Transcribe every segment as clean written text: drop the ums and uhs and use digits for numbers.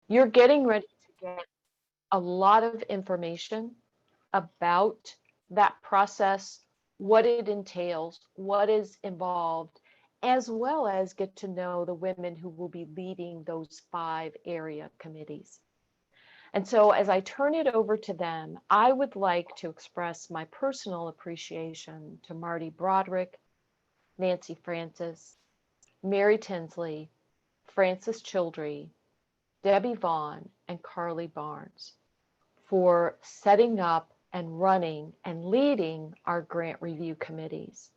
You're getting ready to get a lot of information about that process, what it entails, what is involved, as well as get to know the women who will be leading those 5 area committees. And so as I turn it over to them, I would like to express my personal appreciation to Marty Broderick, Nancy Francis, Mary Tinsley, Frances Childry, Debbie Vaughn, and Carly Barnes for setting up and running and leading our grant review committees.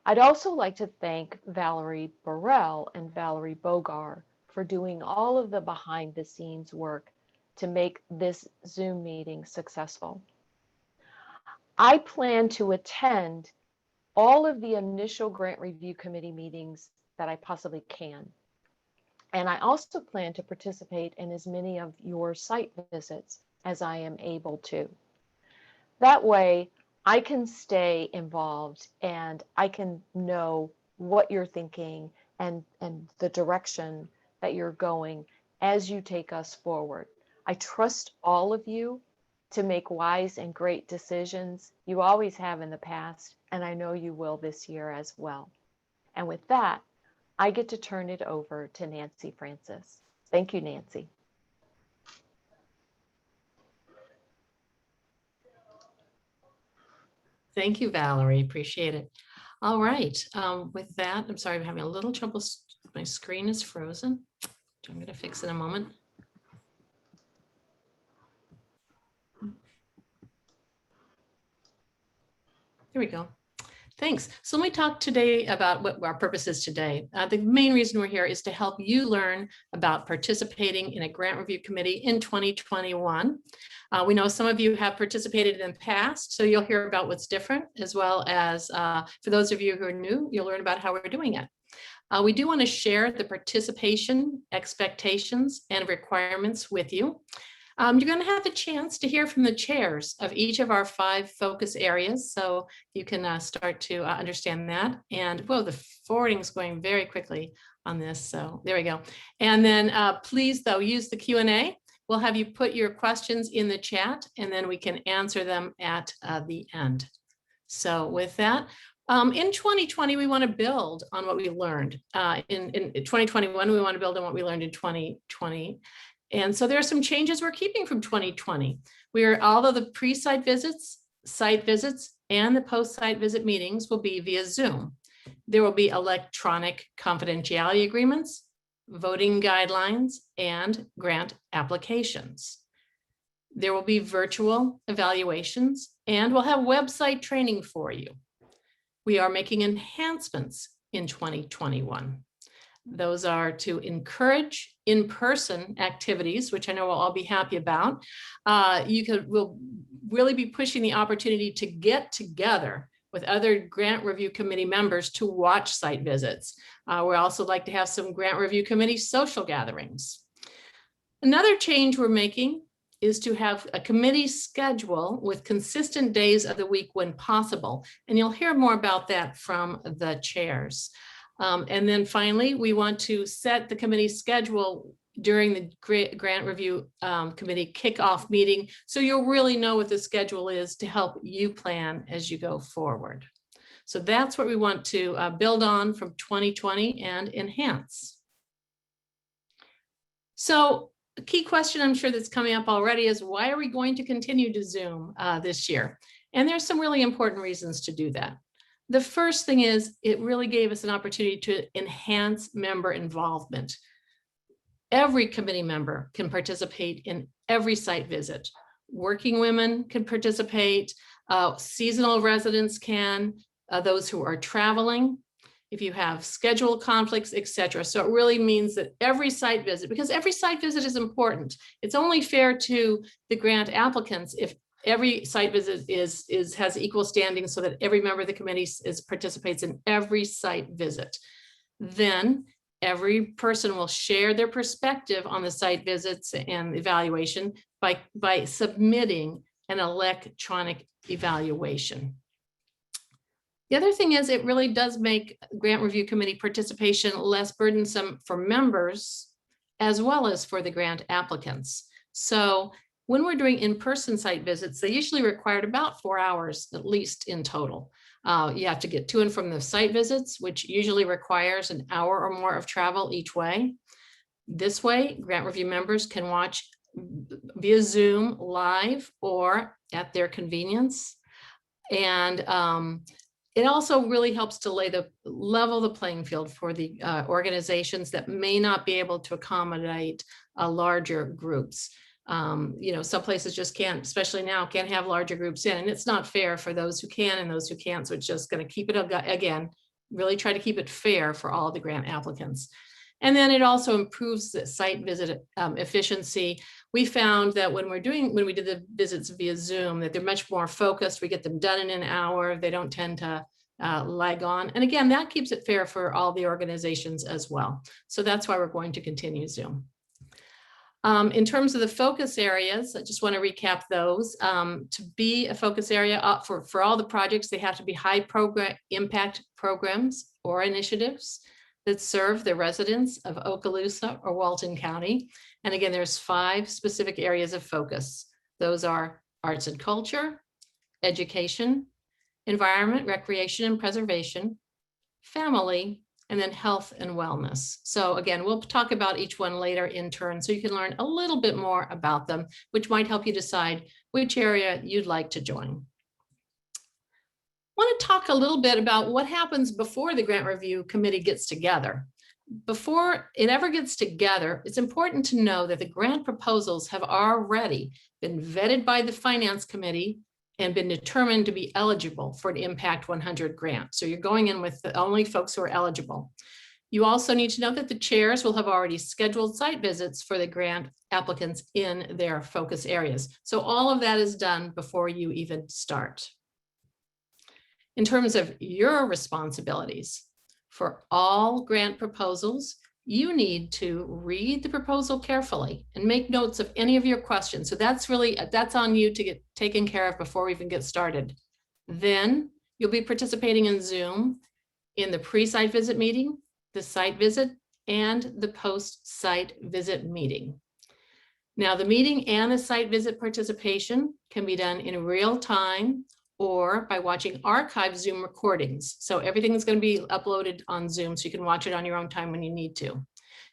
I'd also like to thank Valerie Burrell and Valerie Bogar for doing all of the behind the scenes work to make this Zoom meeting successful. I plan to attend all of the initial grant review committee meetings that I possibly can. And I also plan to participate in as many of your site visits as I am able to. That way, I can stay involved and I can know what you're thinking and the direction that you're going as you take us forward. I trust all of you to make wise and great decisions. You always have in the past, and I know you will this year as well. And with that, I get to turn it over to Nancy Francis. Thank you, Nancy. Thank you, Valerie. Appreciate it. All right. With that, I'm sorry, I'm having a little trouble. My screen is frozen. I'm going to fix it in a moment. There we go. Thanks. So let me talk today about what our purpose is today. The main reason we're here is to help you learn about participating in a grant review committee in 2021. We know some of you have participated in the past, so you'll hear about what's different, as well as for those of you who are new, you'll learn about how we're doing it. We do want to share the participation expectations and requirements with you. You're going to have the chance to hear from the chairs of each of our 5 focus areas, so you can start to understand that. And whoa, the forwarding is going very quickly on this, so there we go. And then please, though, use the Q&A. We'll have you put your questions in the chat, and then we can answer them at the end. So with that, in 2020, we want to build on what we learned. In 2021, we want to build on what we learned in 2020. And so there are some changes we're keeping from 2020. Although the pre-site visits, site visits, and the post-site visit meetings will be via Zoom, there will be electronic confidentiality agreements, voting guidelines, and grant applications. There will be virtual evaluations, and we'll have website training for you. We are making enhancements in 2021. Those are to encourage in-person activities, which I know we'll all be happy about. We'll really be pushing the opportunity to get together with other grant review committee members to watch site visits. We also like to have some grant review committee social gatherings. Another change we're making is to have a committee schedule with consistent days of the week when possible. And you'll hear more about that from the chairs. And then finally, we want to set the committee schedule during the grant review committee kickoff meeting, so you'll really know what the schedule is to help you plan as you go forward. So that's what we want to build on from 2020 and enhance. So a key question I'm sure that's coming up already is, why are we going to continue to Zoom this year? And there's some really important reasons to do that. The first thing is, it really gave us an opportunity to enhance member involvement. Every committee member can participate in every site visit. Working women can participate, seasonal residents can, those who are traveling, if you have schedule conflicts, etc. So it really means that every site visit, because every site visit is important. It's only fair to the grant applicants if every site visit has equal standing, so that every member of the committee participates in every site visit. Then every person will share their perspective on the site visits and evaluation by submitting an electronic evaluation. The other thing is, it really does make grant review committee participation less burdensome for members as well as for the grant applicants. So when we're doing in-person site visits, they usually required about 4 hours at least in total. You have to get to and from the site visits, which usually requires an hour or more of travel each way. This way, grant review members can watch via Zoom live or at their convenience. And it also really helps to level the playing field for the organizations that may not be able to accommodate larger groups. Some places just can't, especially now, can't have larger groups in, and it's not fair for those who can and those who can't. So it's just going to keep it, again, really try to keep it fair for all the grant applicants. And then it also improves the site visit efficiency. We found that when we did the visits via Zoom, that they're much more focused. We get them done in an hour. They don't tend to lag on. And again, that keeps it fair for all the organizations as well. So that's why we're going to continue Zoom. In terms of the focus areas, I just want to recap those. To be a focus area for all the projects, they have to be high impact programs or initiatives that serve the residents of Okaloosa or Walton County. And again, there's 5 specific areas of focus. Those are arts and culture, education, environment, recreation and preservation, family, and then health and wellness. So again, we'll talk about each one later in turn so you can learn a little bit more about them, which might help you decide which area you'd like to join. I want to talk a little bit about what happens before the grant review committee gets together. Before it ever gets together, it's important to know that the grant proposals have already been vetted by the finance committee and been determined to be eligible for an Impact 100 grant. So you're going in with the only folks who are eligible. You also need to know that the chairs will have already scheduled site visits for the grant applicants in their focus areas. So all of that is done before you even start. In terms of your responsibilities, for all grant proposals, you need to read the proposal carefully and make notes of any of your questions. So that's on you to get taken care of before we even get started. Then you'll be participating in Zoom in the pre-site visit meeting, the site visit, and the post-site visit meeting. Now, the meeting and the site visit participation can be done in real time or by watching archived Zoom recordings. So everything is going to be uploaded on Zoom, so you can watch it on your own time when you need to.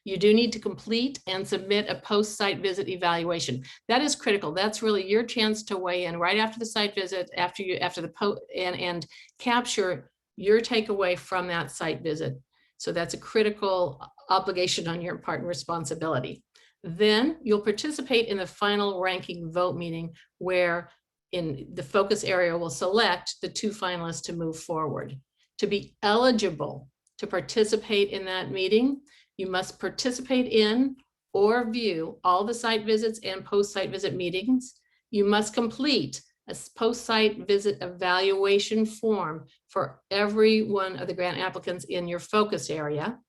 You do need to complete and submit a post-site visit evaluation. That is critical. That's really your chance to weigh in right after the site visit, after the post, and capture your takeaway from that site visit. So that's a critical obligation on your part and responsibility. Then you'll participate in the final ranking vote meeting, where in the focus area will select the 2 finalists to move forward. To be eligible to participate in that meeting, you must participate in or view all the site visits and post-site visit meetings. You must complete a post-site visit evaluation form for every one of the grant applicants in your focus area.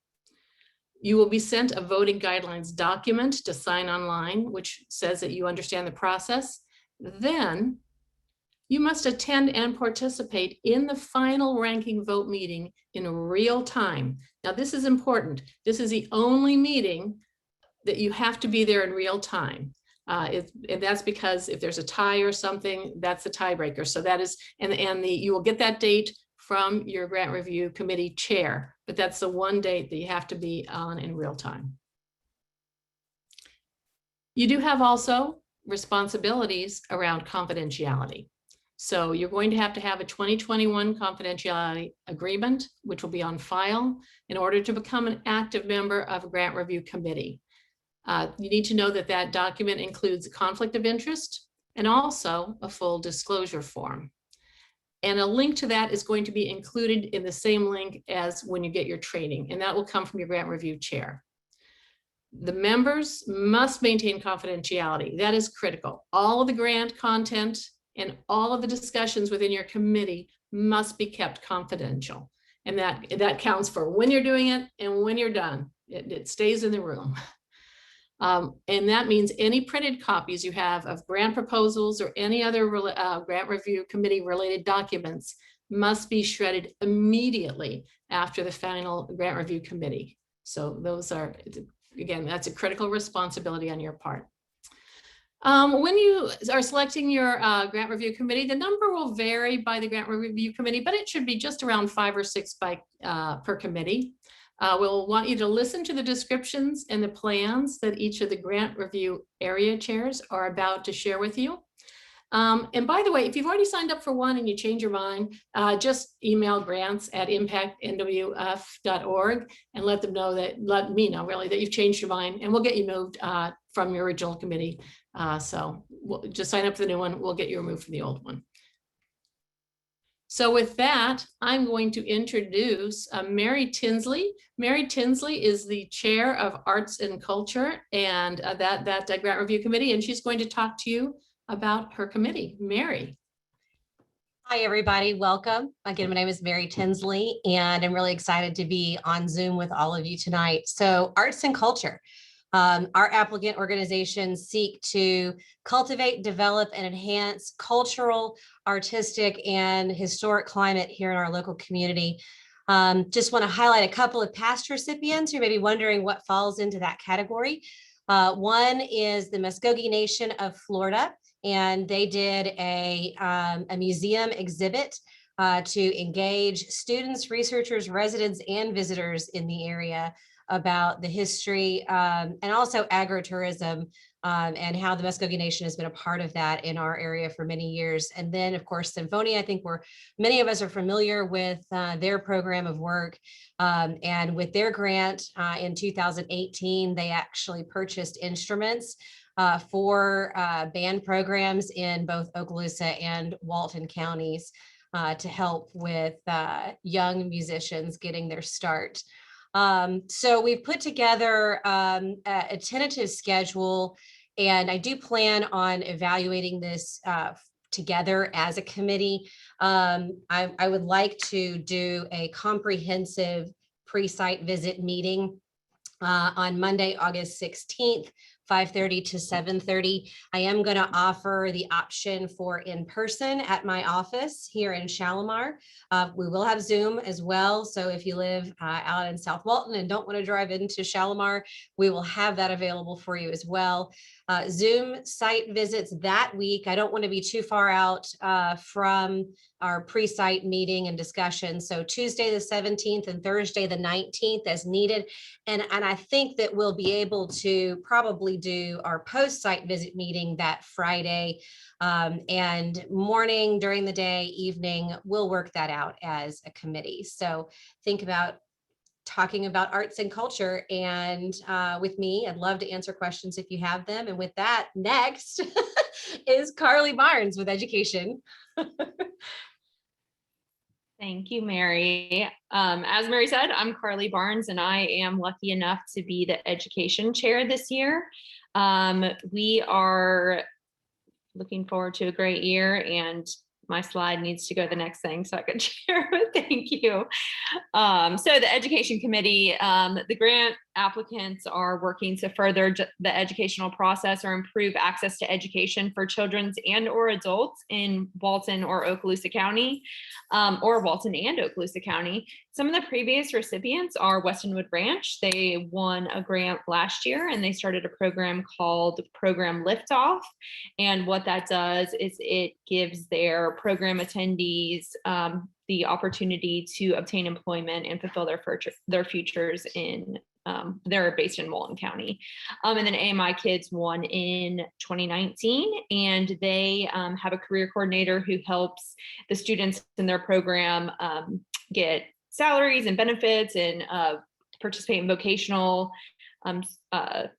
You will be sent a voting guidelines document to sign online, which says that you understand the process. Then you must attend and participate in the final ranking vote meeting in real time. Now, this is important. This is the only meeting that you have to be there in real time. And that's because if there's a tie or something, that's the tiebreaker. So that is, you will get that date from your grant review committee chair, but that's the one date that you have to be on in real time. You do have also responsibilities around confidentiality. So you're going to have a 2021 confidentiality agreement, which will be on file in order to become an active member of a grant review committee. You need to know that that document includes a conflict of interest and also a full disclosure form. And a link to that is going to be included in the same link as when you get your training, and that will come from your grant review chair. The members must maintain confidentiality. That is critical. All of the grant content and all of the discussions within your committee must be kept confidential. And that counts for when you're doing it and when you're done. It stays in the room. And that means any printed copies you have of grant proposals or any other grant review committee related documents must be shredded immediately after the final grant review committee. So those are again, that's a critical responsibility on your part. When you are selecting your grant review committee, the number will vary by the grant review committee, but it should be just around 5 or 6 per committee. We'll want you to listen to the descriptions and the plans that each of the grant review area chairs are about to share with you. And by the way, if you've already signed up for one and you change your mind, just email grants@impactnwf.org and let them know let me know really that you've changed your mind, and we'll get you moved from your original committee. So we'll just sign up for the new one. We'll get you removed from the old one. So with that, I'm going to introduce Mary Tinsley. Mary Tinsley is the chair of Arts and Culture and that grant review committee, and she's going to talk to you about her committee. Mary. Hi, everybody. Welcome. Again, my name is Mary Tinsley, and I'm really excited to be on Zoom with all of you tonight. So Arts and Culture. Our applicant organizations seek to cultivate, develop, and enhance cultural, artistic, and historic climate here in our local community. Just want to highlight a couple of past recipients who may be wondering what falls into that category. One is the Muskogee Nation of Florida, and they did a museum exhibit to engage students, researchers, residents, and visitors in the area about the history and also agritourism and how the Muskogee Nation has been a part of that in our area for many years. And then, of course, Symphonia, I think many of us are familiar with their program of work. And with their grant in 2018, they actually purchased instruments for band programs in both Okaloosa and Walton counties to help with young musicians getting their start. So we've put together a tentative schedule, and I do plan on evaluating this together as a committee. I would like to do a comprehensive pre-site visit meeting on Monday, August 16th, 5:30 to 7:30. I am going to offer the option for in-person at my office here in Shalimar. We will have Zoom as well. So if you live out in South Walton and don't want to drive into Shalimar, we will have that available for you as well. Zoom site visits that week. I don't want to be too far out from our pre-site meeting and discussion. So Tuesday the 17th and Thursday the 19th as needed. And I think that we'll be able to probably do our post-site visit meeting that Friday, and morning, during the day, evening, we'll work that out as a committee. So think about talking about arts and culture and with me. I'd love to answer questions if you have them. And with that, next is Carly Barnes with Education. Thank you, Mary. As Mary said, I'm Carly Barnes, and I am lucky enough to be the education chair this year. We are looking forward to a great year, and my slide needs to go to the next thing so I can share it. Thank you. So the education committee, the grant applicants are working to further the educational process or improve access to education for children and or adults in Walton or Okaloosa County, or Walton and Okaloosa County. Some of the previous recipients are Westonwood Ranch. They won a grant last year and they started a program called Program Liftoff. And what that does is it gives their program attendees the opportunity to obtain employment and fulfill their futures in they're based in Walton County. And then AMI Kids won in 2019, and they have a career coordinator who helps the students in their program get salaries and benefits and participate in vocational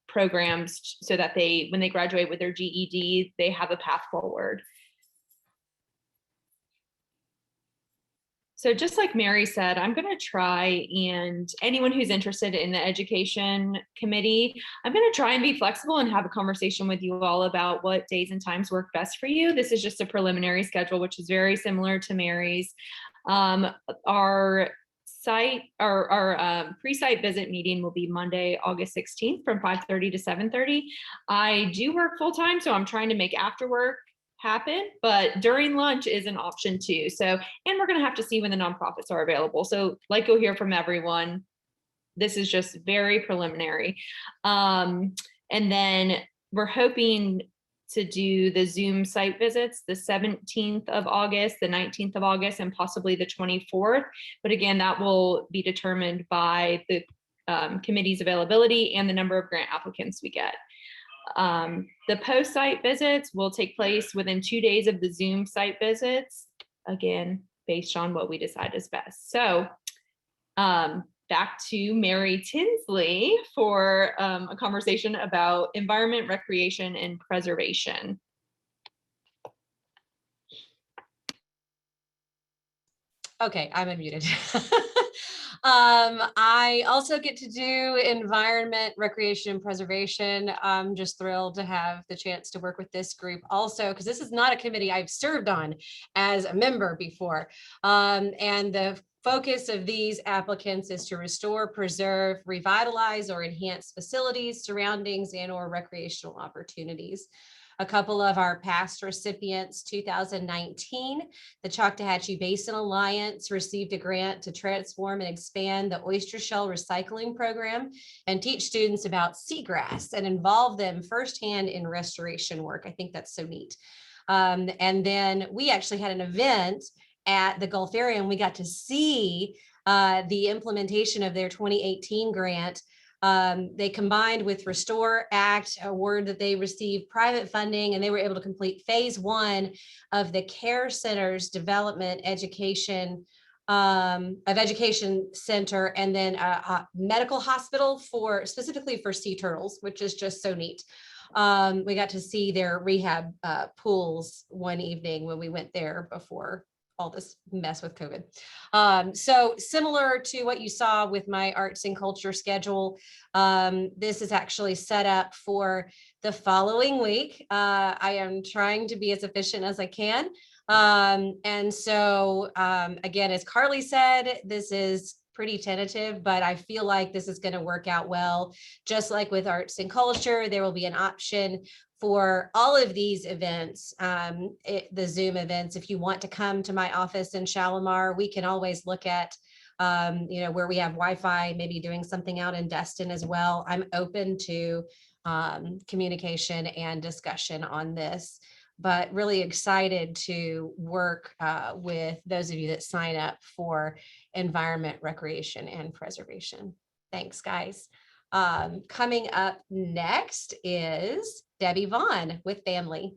programs so that when they graduate with their GED, they have a path forward. So just like Mary said, I'm going to try, and anyone who's interested in the education committee, I'm going to try and be flexible and have a conversation with you all about what days and times work best for you. This is just a preliminary schedule, which is very similar to Mary's. Our pre-site visit meeting will be Monday, August 16th from 5:30 to 7:30. I do work full-time, so I'm trying to make after work happen, but during lunch is an option too. So, and we're going to have to see when the nonprofits are available. So like you'll hear from everyone, this is just very preliminary. And then we're hoping to do the Zoom site visits the 17th of August, the 19th of August, and possibly the 24th. But again, that will be determined by the committee's availability and the number of grant applicants we get. The post site visits will take place within 2 days of the Zoom site visits, again, based on what we decide is best. So back to Mary Tinsley for a conversation about environment, recreation, and preservation. Okay, I'm unmuted. I also get to do environment, recreation, and preservation. I'm just thrilled to have the chance to work with this group also, because this is not a committee I've served on as a member before. And the focus of these applicants is to restore, preserve, revitalize, or enhance facilities, surroundings, and or recreational opportunities. A couple of our past recipients, 2019, the Choctawhatchee Basin Alliance received a grant to transform and expand the oyster shell recycling program and teach students about seagrass and involve them firsthand in restoration work. I think that's so neat. And then we actually had an event at the Gulf area, and we got to see the implementation of their 2018 grant. They combined with Restore Act, a award that they received private funding, and they were able to complete phase 1 of the Care Center's development education center, and then a medical hospital for specifically for sea turtles, which is just so neat. We got to see their rehab pools one evening when we went there before all this mess with COVID. So similar to what you saw with my arts and culture schedule, this is actually set up for the following week. I am trying to be as efficient as I can. And so again, as Carly said, this is pretty tentative, but I feel like this is going to work out well. Just like with arts and culture, there will be an option for all of these events, the Zoom events. If you want to come to my office in Shalimar, we can always look at, where we have Wi-Fi, maybe doing something out in Destin as well. I'm open to communication and discussion on this, but really excited to work with those of you that sign up for environment, recreation, and preservation. Thanks, guys. Coming up next is Debbie Vaughn with family.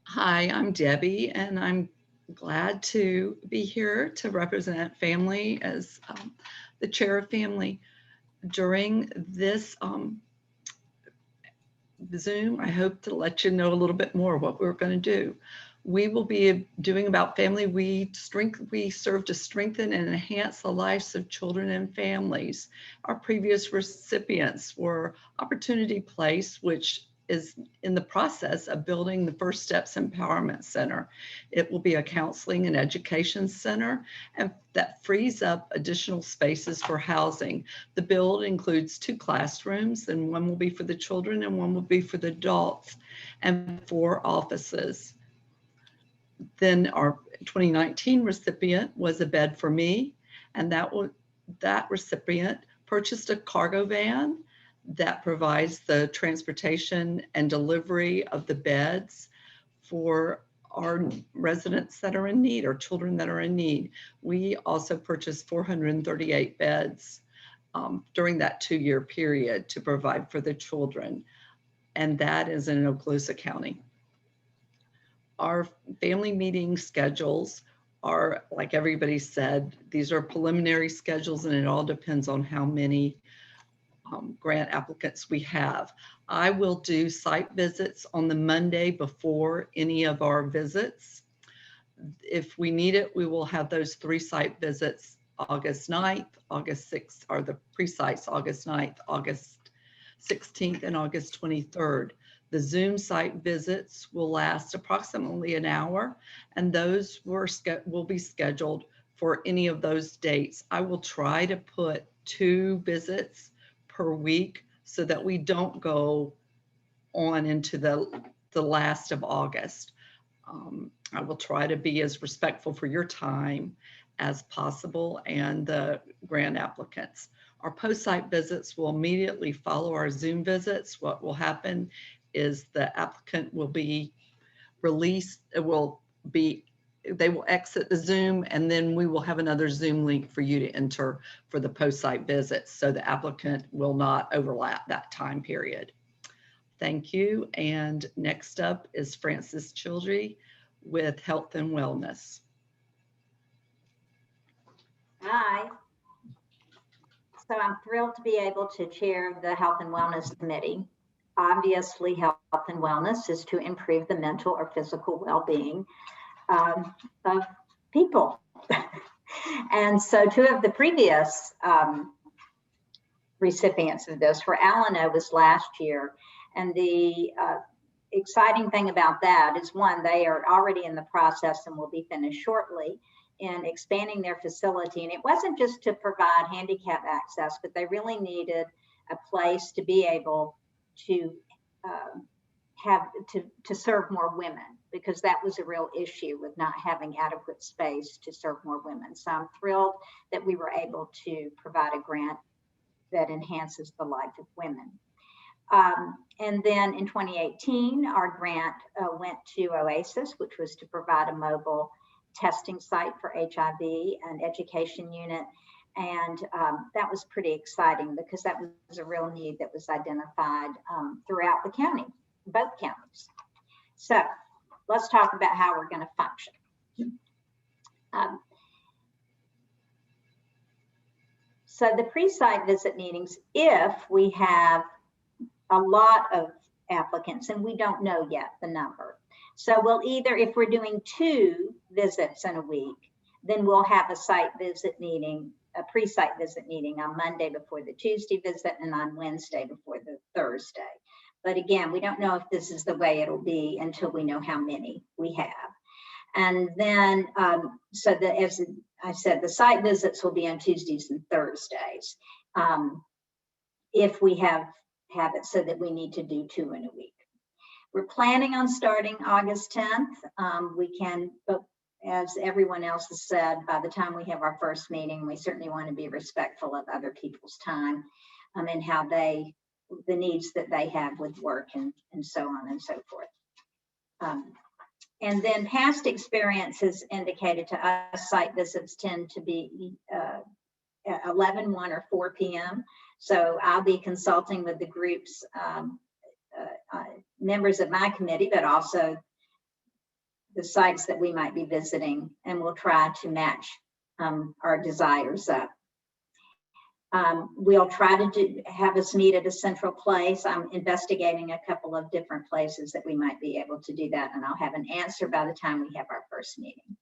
Hi, I'm Debbie, and I'm glad to be here to represent family as the chair of family. During this Zoom, I hope to let you know a little bit more what we're going to do. We will be doing about family. We serve to strengthen and enhance the lives of children and families. Our previous recipients were Opportunity Place, which is in the process of building the First Steps Empowerment Center. It will be a counseling and education center, and that frees up additional spaces for housing. The build includes 2 classrooms, and one will be for the children and one will be for the adults, and 4 offices. Then our 2019 recipient was A Bed for Me, and that recipient purchased a cargo van that provides the transportation and delivery of the beds for our residents that are in need or children that are in need. We also purchased 438 beds during that 2-year period to provide for the children, and that is in Okaloosa County. Our family meeting schedules are, like everybody said, these are preliminary schedules, and it all depends on how many grant applicants we have. I will do site visits on the Monday before any of our visits. If we need it, we will have those 3 site visits August 9th, August 6th, or the pre-sites August 9th, August 16th, and August 23rd. The Zoom site visits will last approximately an hour, and those will be scheduled for any of those dates. I will try to put 2 visits per week so that we don't go on into the last of August. I will try to be as respectful for your time as possible and the grant applicants. Our post-site visits will immediately follow our Zoom visits. What will happen is the applicant will be released, they will exit the Zoom, and then we will have another Zoom link for you to enter for the post-site visits, so the applicant will not overlap that time period. Thank you. And next up is Frances Childry with Health and Wellness. Hi. So I'm thrilled to be able to chair the Health and Wellness Committee. Obviously, health and wellness is to improve the mental or physical well-being of people. And so 2 of the previous recipients of this were Alano was last year. And the exciting thing about that is, one, they are already in the process and will be finished shortly in expanding their facility. And it wasn't just to provide handicap access, but they really needed a place to be able to to serve more women, because that was a real issue with not having adequate space to serve more women. So I'm thrilled that we were able to provide a grant that enhances the life of women. And then in 2018, our grant went to OASIS, which was to provide a mobile testing site for HIV and education unit. And that was pretty exciting because that was a real need that was identified throughout the county, both counties. So let's talk about how we're going to function. So the pre-site visit meetings, if we have a lot of applicants, and we don't know yet the number. So we'll either, if we're doing 2 visits in a week, then we'll have a site visit meeting, a pre-site visit meeting on Monday before the Tuesday visit and on Wednesday before the Thursday. But again, we don't know if this is the way it'll be until we know how many we have. And then, so that, as I said, the site visits will be on Tuesdays and Thursdays. If we have it so that we need to do 2 in a week. We're planning on starting August 10th. We can, but as everyone else has said, by the time we have our first meeting, we certainly want to be respectful of other people's time and how the needs that they have with work and so on and so forth. And then past experience has indicated to us site visits tend to be 11, 1, or 4 p.m. So I'll be consulting with the group's members of my committee, but also the sites that we might be visiting, and we'll try to match our desires up. We'll try to have us meet at a central place. I'm investigating a couple of different places that we might be able to do that, and I'll have an answer by the time we have our first meeting.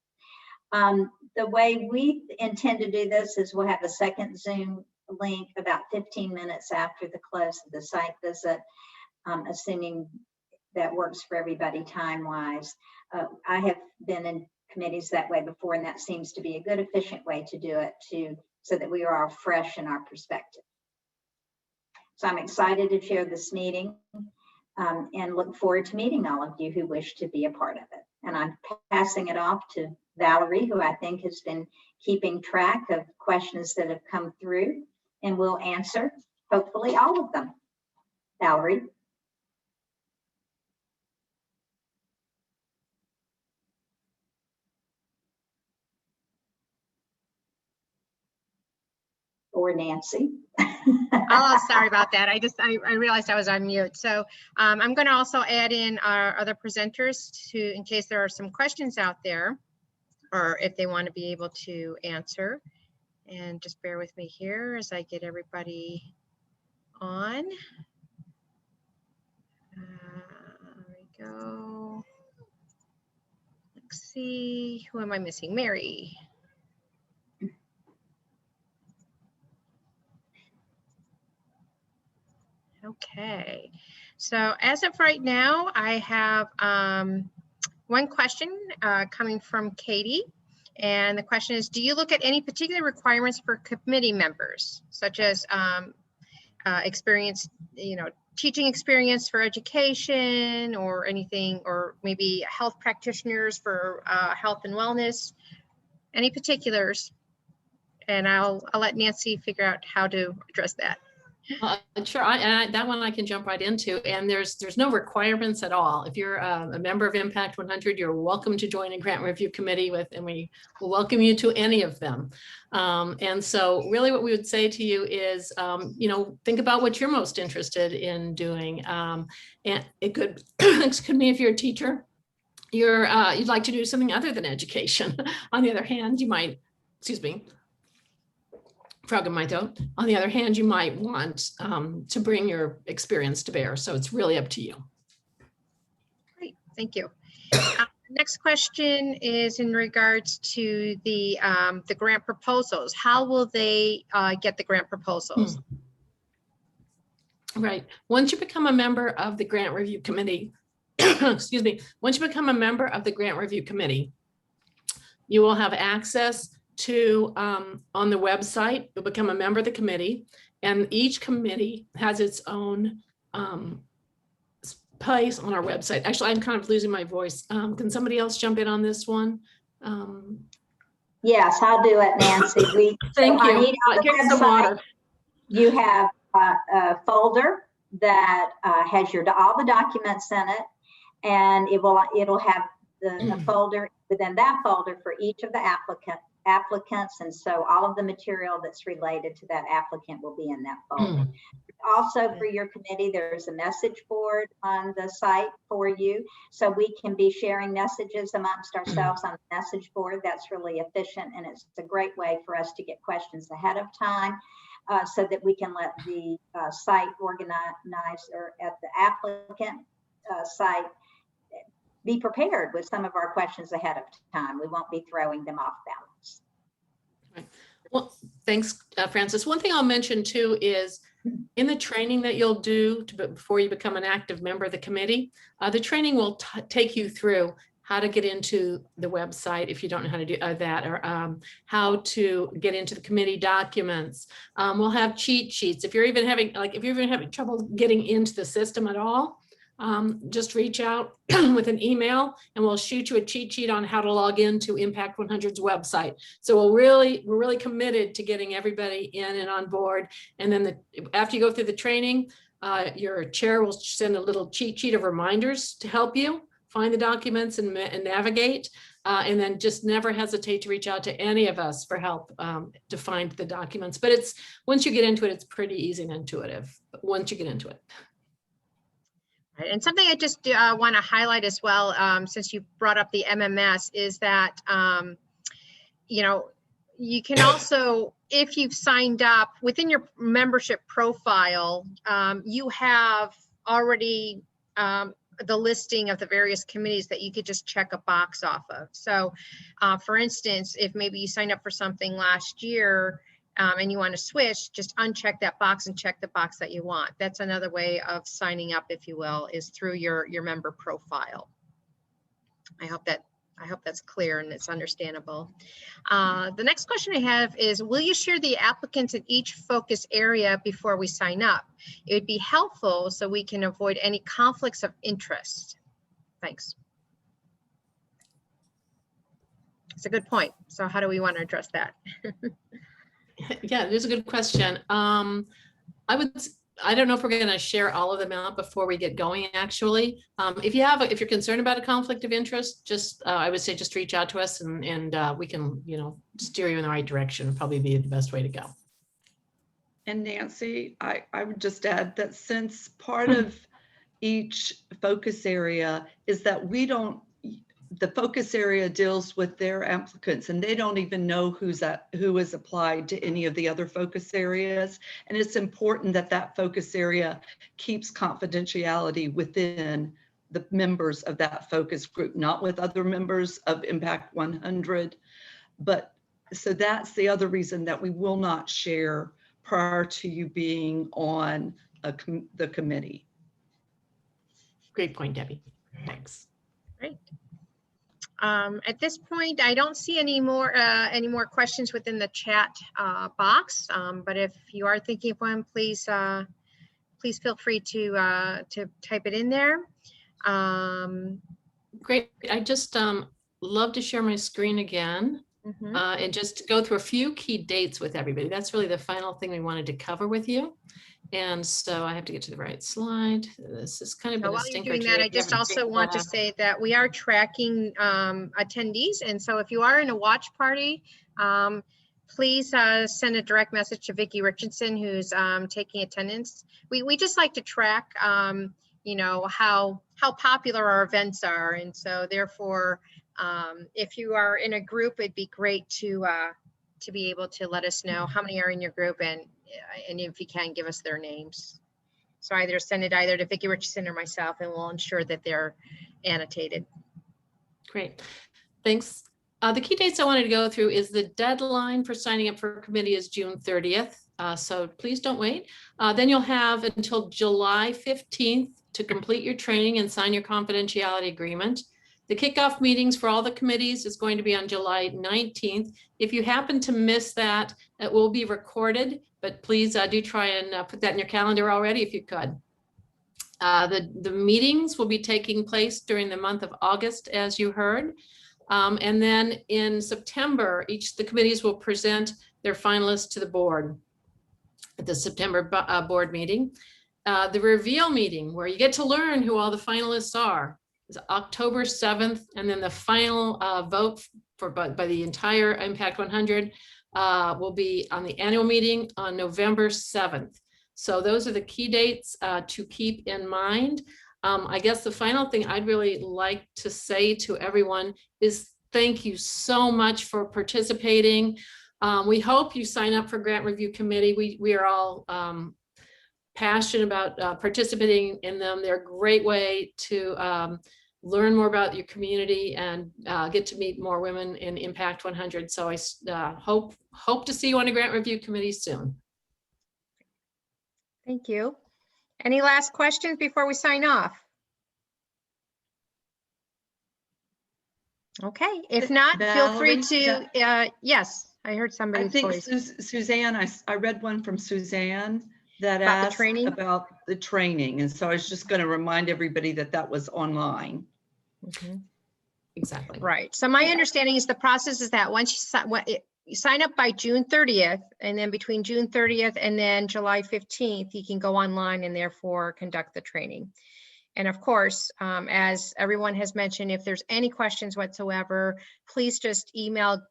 The way we intend to do this is we'll have a second Zoom link about 15 minutes after the close of the site visit, assuming that works for everybody time-wise. I have been in committees that way before, and that seems to be a good, efficient way to do it so that we are all fresh in our perspective. So I'm excited to chair this meeting and look forward to meeting all of you who wish to be a part of it. And I'm passing it off to Valerie, who I think has been keeping track of questions that have come through, and will answer, hopefully, all of them. Valerie. Or Nancy. Oh, sorry about that. I realized I was on mute. So I'm going to also add in our other presenters in case there are some questions out there, or if they want to be able to answer. And just bear with me here as I get everybody on. There we go. Let's see, who am I missing? Mary. Okay, so as of right now, I have one question coming from Katie. And the question is, do you look at any particular requirements for committee members, such as experience, teaching experience for education or anything, or maybe health practitioners for health and wellness, any particulars? And I'll let Nancy figure out how to address that. Sure, that one I can jump right into, and there's no requirements at all. If you're a member of Impact 100, you're welcome to join a grant review committee and we will welcome you to any of them. And so really what we would say to you is, think about what you're most interested in doing. And it could, excuse me, if you're a teacher, you'd like to do something other than education. On the other hand, you might, excuse me, frog in my throat. On the other hand, you might want to bring your experience to bear. So it's really up to you. Great, thank you. Next question is in regards to the grant proposals. How will they get the grant proposals? Right. Once you become a member of the grant review committee, excuse me, once you become a member of the grant review committee, you will have access to on the website. You'll become a member of the committee, and each committee has its own place on our website. Actually, I'm kind of losing my voice. Can somebody else jump in on this one? Yes, I'll do it, Nancy. Thank you. Get some water. You have a folder that has all the documents in it, and it'll have the folder within that folder for each of the applicants, and so all of the material that's related to that applicant will be in that folder. Also, for your committee, there's a message board on the site for you, so we can be sharing messages amongst ourselves on the message board. That's really efficient, and it's a great way for us to get questions ahead of time, so that we can let the site organizer at the applicant site be prepared with some of our questions ahead of time. We won't be throwing them off balance. Right. Well, thanks, Frances. One thing I'll mention too is in the training that you'll do before you become an active member of the committee, the training will take you through how to get into the website if you don't know how to do that, or how to get into the committee documents. We'll have cheat sheets. If you're even having trouble getting into the system at all, just reach out with an email and we'll shoot you a cheat sheet on how to log into Impact 100's website. So we're really committed to getting everybody in and on board. And then after you go through the training, your chair will send a little cheat sheet of reminders to help you find the documents and navigate. And then just never hesitate to reach out to any of us for help to find the documents. But once you get into it, it's pretty easy and intuitive. But once you get into it. Right. And something I just want to highlight as well, since you brought up the MMS, is that, you can also, if you've signed up within your membership profile, you have already the listing of the various committees that you could just check a box off of. So, for instance, if maybe you signed up for something last year, and you want to switch, just uncheck that box and check the box that you want. That's another way of signing up, if you will, is through your member profile. I hope that's clear and it's understandable. The next question I have is, will you share the applicants in each focus area before we sign up? It would be helpful so we can avoid any conflicts of interest. Thanks. It's a good point. So how do we want to address that? Yeah, there's a good question. I don't know if we're going to share all of them out before we get going, actually. If you're concerned about a conflict of interest, I would say just reach out to us and we can, steer you in the right direction. Probably be the best way to go. And Nancy, I would just add that since part of each focus area is that the focus area deals with their applicants and they don't even know who is applied to any of the other focus areas. And it's important that focus area keeps confidentiality within the members of that focus group, not with other members of Impact 100. But so that's the other reason that we will not share prior to you being on the committee. Great point, Debbie. Thanks. Great. At this point, I don't see any more questions within the chat box. But if you are thinking of one, please feel free to type it in there. Great. I just love to share my screen again. And just go through a few key dates with everybody. That's really the final thing we wanted to cover with you. And so I have to get to the right slide. This is kind of So been a while you're stinker doing today. that, I just also want to say that we are tracking attendees. And so if you are in a watch party, please send a direct message to Vicki Richardson, who's taking attendance. We just like to track, you know, how popular our events are. And so therefore, if you are in a group, it'd be great to be able to let us know how many are in your group, and if you can, give us their names. So either send it either to Vicki Richardson or myself, and we'll ensure that they're annotated. Great, thanks. The key dates I wanted to go through is the deadline for signing up for committee is June 30th. So please don't wait. Then you'll have until July 15th to complete your training and sign your confidentiality agreement. The kickoff meetings for all the committees is going to be on July 19th. If you happen to miss that, it will be recorded, but please do try and put that in your calendar already if you could. The meetings will be taking place during the month of August, as you heard. And then in September, the committees will present their finalists to the board at the September board meeting. The reveal meeting, where you get to learn who all the finalists are, is October 7th, and then the final vote by the entire Impact 100 will be on the annual meeting on November 7th. So those are the key dates to keep in mind. I guess the final thing I'd really like to say to everyone is thank you so much for participating. We hope you sign up for Grant Review Committee. We are all passionate about participating in them. They're a great way to learn more about your community and get to meet more women in Impact 100. So I hope to see you on a Grant Review Committee soon. Thank you. Any last questions before we sign off? Okay, if not, feel free to, yes, I heard somebody's voice. I think Suzanne, I read one from Suzanne that About the asked training? about the training. And so I was just going to remind everybody that that was online. Exactly. Right. So my understanding is the process is that once you sign up by June 30th, and then between June 30th and then July 15th, you can go online and therefore conduct the training. And of course, as everyone has mentioned, if there's any questions whatsoever, please just email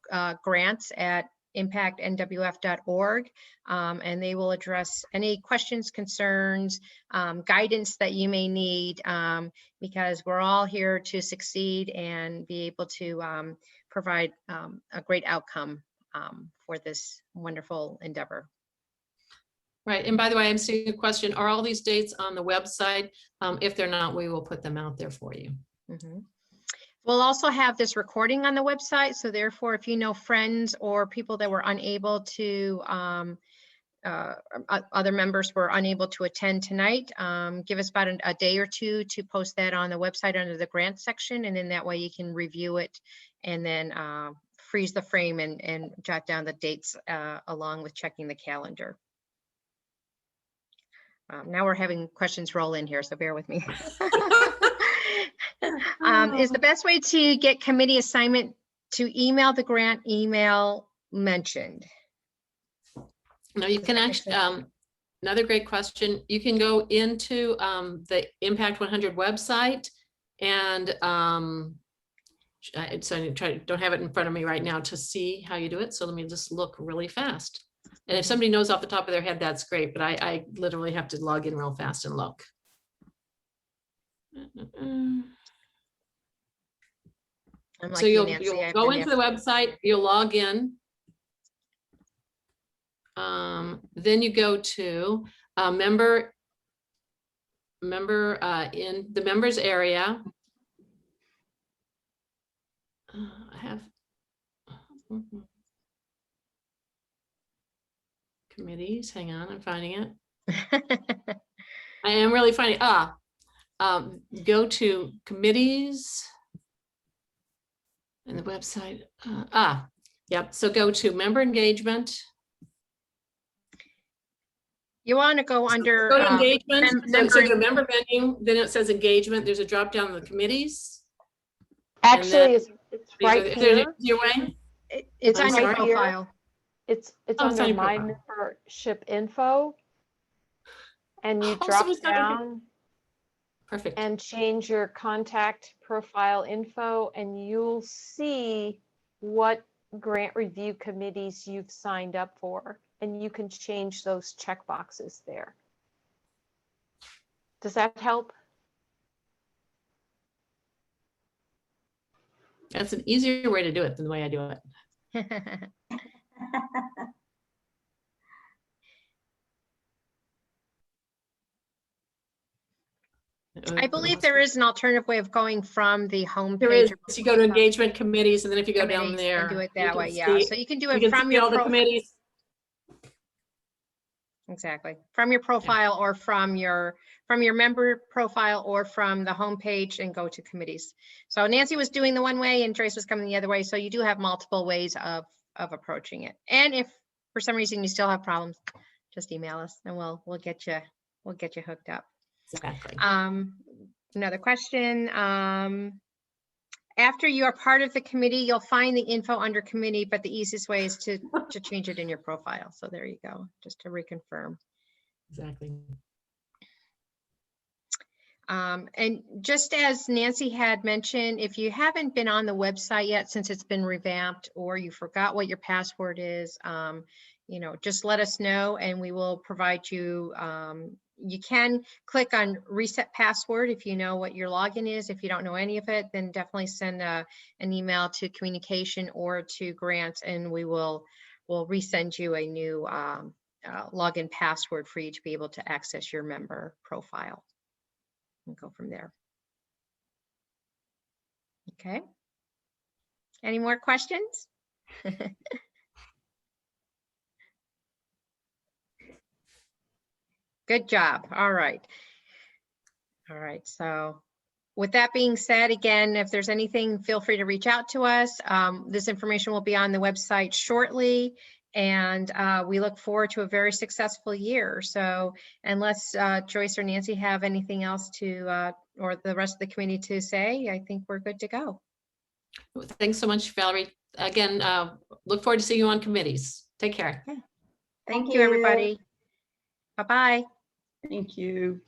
grants at impactnwf.org, and they will address any questions, concerns, guidance that you may need, because we're all here to succeed and be able to provide a great outcome for this wonderful endeavor. Right. And by the way, I'm seeing a question. Are all these dates on the website? If they're not, we will put them out there for you. We'll also have this recording on the website. So therefore, if you know friends or people that were unable to, other members were unable to attend tonight, give us about a day or two to post that on the website under the grant section. And then that way you can review it and then freeze the frame and jot down the dates along with checking the calendar. Now we're having questions roll in here, so bear with me. Is the best way to get committee assignment to email the grant email mentioned? No, you can actually, another great question. You can go into the Impact 100 website and don't have it in front of me right now to see how you do it. So let me just look really fast. And if somebody knows off the top of their head, that's great, but I literally have to log in real fast and look. So you'll go into the website, you'll log in. Then you go to member in the members area. I have committees. Hang on, I'm finding it. I am really finding, go to committees. And the website, yep. So go to member engagement. You want to go under. Go to engagement. So member the member menu, then it says engagement. There's a drop down on the committees. Actually, it's right Is there an here. easier way? It's I'm on your sorry. profile. It's Oh, it's under on your my profile. membership info. And you Oh, so drop it's not okay. down Perfect. and change your contact profile info, and you'll see what grant review committees you've signed up for, and you can change those check boxes there. Does that help? That's an easier way to do it than the way I do it. I believe there is an alternative way of going from the home There page. is. You go to engagement committees, and then if you go down Committees there, and do it you that can way. Yeah. see- So you can do you it can from see your all the profile. committees. Exactly. From your profile or from your member profile or from the home page and go to committees. So Nancy was doing the one way and Joyce was coming the other way. So you do have multiple ways of approaching it. And if for some reason you still have problems, just email us and we'll get you hooked up. Exactly. Another question. After you are part of the committee, you'll find the info under committee, but the easiest way is to change it in your profile. So there you go, just to reconfirm. Exactly. And just as Nancy had mentioned, if you haven't been on the website yet since it's been revamped, or you forgot what your password is, just let us know and we will provide you. You can click on reset password if you know what your login is. If you don't know any of it, then definitely send an email to communication or to grants, and we'll resend you a new login password for you to be able to access your member profile and go from there. Okay. Any more questions? Good job. All right. All right. So with that being said, again, if there's anything, feel free to reach out to us. This information will be on the website shortly, and we look forward to a very successful year. So unless Joyce or Nancy have anything else to, or the rest of the committee to say, I think we're good to go. Thanks so much, Valerie. Again, look forward to seeing you on committees. Take care. Thank you, everybody. Bye-bye. Thank you.